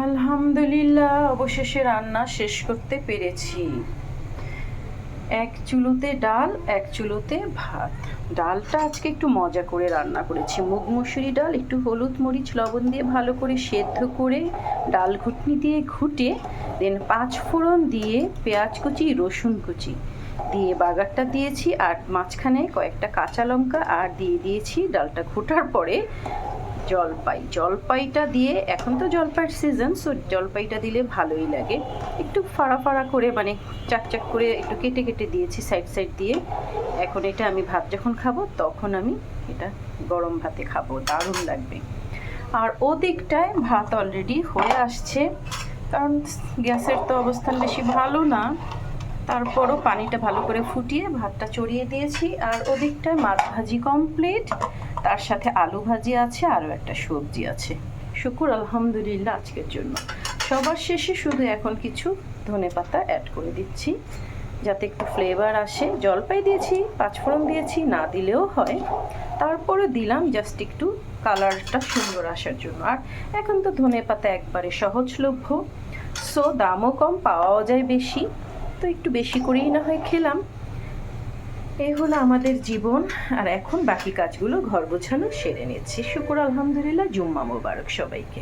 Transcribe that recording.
আলহামদুলিল্লাহ, অবশেষে রান্না শেষ করতে পেরেছি। এক চুলোতে ডাল, এক চুলোতে ভাত। ডালটা আজকে একটু মজা করে রান্না করেছি। মুগ মসুরি ডাল একটু হলুদ মরিচ লবণ দিয়ে ভালো করে সেদ্ধ করে ডাল ঘুটনি দিয়ে ঘুটে দেন 5 ফোড়ন দিয়ে পেঁয়াজ কুচি রসুন কুচি দিয়ে বাগারটা দিয়েছি, আর মাঝখানে কয়েকটা কাঁচা লঙ্কা আর দিয়ে দিয়েছি ডালটা ঘোটার পরে জলপাইটা দিয়ে। এখন তো জলপাইয়ের সিজন, সো জলপাইটা দিলে ভালোই লাগে। একটু ফাড়া ফাড়া করে মানে চাক করে একটু কেটে কেটে দিয়েছি সাইড দিয়ে। এখন এটা আমি ভাত যখন খাবো তখন আমি এটা গরম ভাতে খাবো, দারুণ লাগবে। আর ওদিকটায় ভাত অলরেডি হয়ে আসছে, কারণ গ্যাসের তো অবস্থান বেশি ভালো না, তারপরও পানিটা ভালো করে ফুটিয়ে ভাতটা চড়িয়ে দিয়েছি। আর ওদিকটায় মাছ ভাজি কমপ্লিট, তার সাথে আলু ভাজি আছে, আরও একটা সবজি আছে। শুকুর আলহামদুলিল্লাহ আজকের জন্য। সবার শেষে শুধু এখন কিছু ধনেপাতা অ্যাড করে দিচ্ছি যাতে একটু ফ্লেভার আসে। জলপাই দিয়েছি, 5 ফোড়ন দিয়েছি, না দিলেও হয়, তারপরে দিলাম জাস্ট একটু কালারটা সুন্দর আসার জন্য। আর এখন তো ধনেপাতা একবারে সহজলভ্য, সো দামও কম, পাওয়াও যায় বেশি, তো একটু বেশি করেই না হয় খেলাম। এই হলো আমাদের জীবন। আর এখন বাকি কাজগুলো ঘর গোছানো সেরে নিচ্ছি। শুকুর আলহামদুলিল্লাহ। জুম্মা মোবারক সবাইকে।